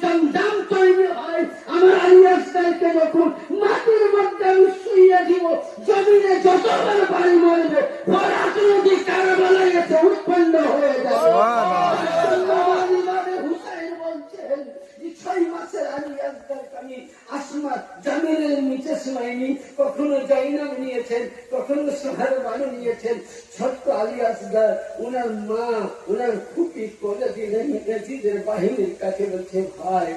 জমজম তৈরি হয়, আমার আলী আসগারকে যখন মাটির মধ্যে আমি শুইয়ে দিব, জমিনে যতবার পানি মারবে ফরাত নদী কারবালায় এসে উৎপন্ন হয়ে যাবে। হুসাইন বলছেন 6 মাসের আলী আসগারকে আমি আসমা জমিনের নিচে শোনাইনি, কখনো জাইনাব নিয়েছেন, কখনো সোহার বানু নিয়েছেন। ছোট্ট আলী আসগার ওনার মা ওনার খুবই করে দিলেন ইয়াজিদের বাহিনীর কাছে, বলছে ভাই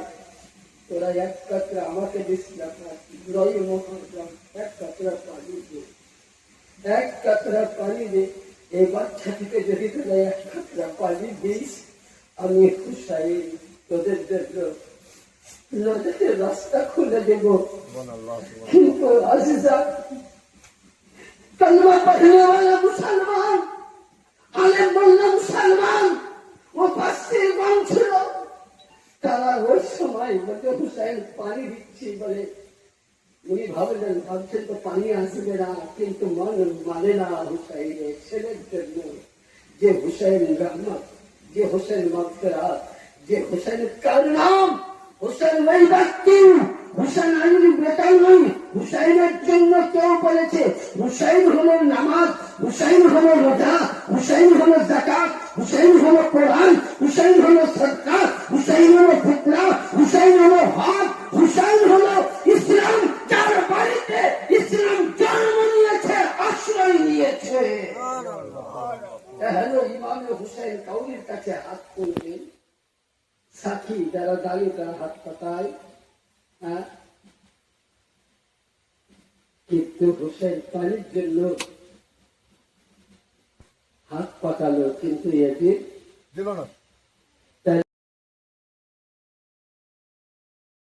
তোরা এক কাতরা আমাকে দিস না, এক কাতরা পানি দে, এক কাতরা পানি দে, এই বাচ্চাটিকে যদি তোরা এক কাতরা পানি দিস আমি হুসাইন তোদের জন্য নদীতে রাস্তা খুলে দেব। কিন্তু আজিজা কলমা পড়নে वाला মুসলমান, আলেম বলল মুসলমান, ও পাশের গান ছিল, তারা ওই সময় বলতে হুসাইন পানি দিচ্ছি বলে উনি ভাবছেন তো পানি আসবে না, কিন্তু মানে না হুসাইনের ছেলের জন্য, যে হুসাইন রহমত, যে হুসাইন মাগফিরাত, যে হুসাইনের কার নাম হুসাইন ওই ব্যক্তি, হুসাইন আলীর বেটাই নয়। হুসাইনের জন্য কেউ বলেছে হুসাইন হলো নামাজ, হুসাইন হলো রোজা, হুসাইন হলো যাকাত, হুসাইন হলো কোরআন, হুসাইন হলো সদকা, হুসাইন হলো ফিতরা, হুসাইন হলো হক, হুসাইন হলো ইসলাম, যার বাড়িতে ইসলাম জন্ম নিয়েছে, আশ্রয় নিয়েছে। হ্যালো ইমামে হুসাইন কাউরির কাছে হাত তুলবেন, সাথী যারা দাঁড়িয়ে তারা হাত পাতায়, কিন্তু হুসাইন পানির জন্য হাত পাতালো, কিন্তু এদিন দিল না।